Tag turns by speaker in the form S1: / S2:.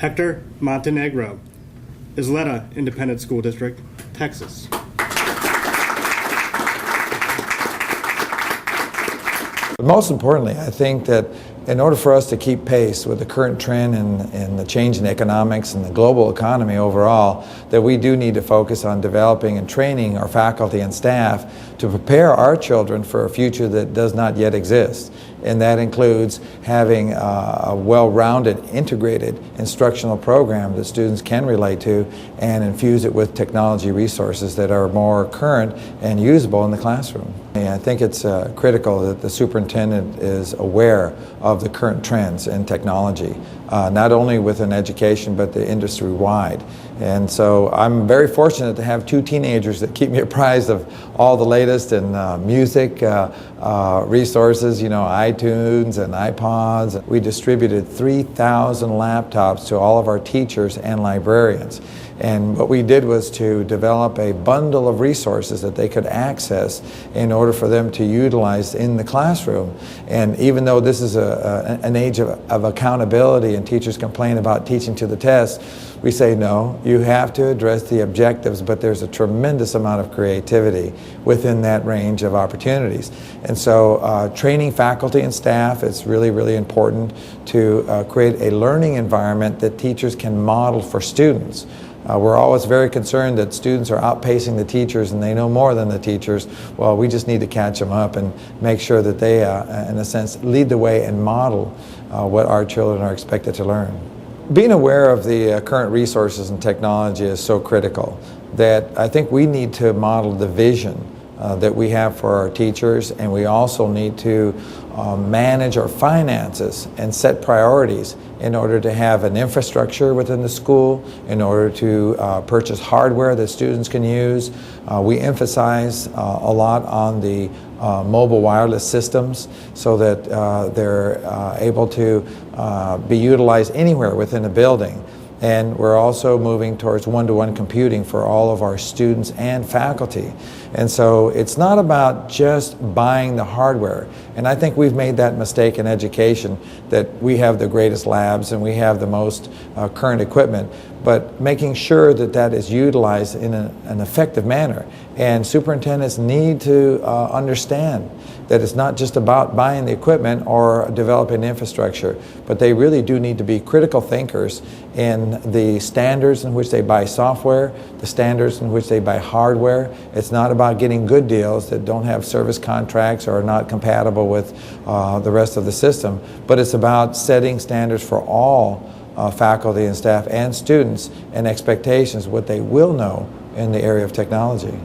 S1: Hector Montenegro, Ysleta Independent School District, Texas.
S2: But most importantly, I think that in order for us to keep pace with the current trend in the change in economics and the global economy overall, that we do need to focus on developing and training our faculty and staff to prepare our children for a future that does not yet exist. And that includes having a well-rounded, integrated instructional program that students can relate to and infuse it with technology resources that are more current and usable in the classroom. And I think it's critical that the superintendent is aware of the current trends in technology, not only within education but the industry-wide. And so I'm very fortunate to have two teenagers that keep me apprised of all the latest in music resources, iTunes and iPods. We distributed 3,000 laptops to all of our teachers and librarians. And what we did was to develop a bundle of resources that they could access in order for them to utilize in the classroom. And even though this is an age of accountability and teachers complain about teaching to the test, we say no, you have to address the objectives, but there's a tremendous amount of creativity within that range of opportunities. And so training faculty and staff, it's really, really important to create a learning environment that teachers can model for students. We're always very concerned that students are outpacing the teachers and they know more than the teachers. Well, we just need to catch them up and make sure that they, in a sense, lead the way and model what our children are expected to learn. Being aware of the current resources and technology is so critical that I think we need to model the vision that we have for our teachers, and we also need to manage our finances and set priorities in order to have an infrastructure within the school, in order to purchase hardware that students can use. We emphasize a lot on the mobile wireless systems so that they're able to be utilized anywhere within a building. And we're also moving towards one-to-one computing for all of our students and faculty. And so it's not about just buying the hardware. And I think we've made that mistake in education, that we have the greatest labs and we have the most current equipment, but making sure that that is utilized in an effective manner. And superintendents need to understand that it's not just about buying the equipment or developing infrastructure, but they really do need to be critical thinkers in the standards in which they buy software, the standards in which they buy hardware. It's not about getting good deals that don't have service contracts or are not compatible with the rest of the system, but it's about setting standards for all faculty and staff and students and expectations, what they will know in the area of technology.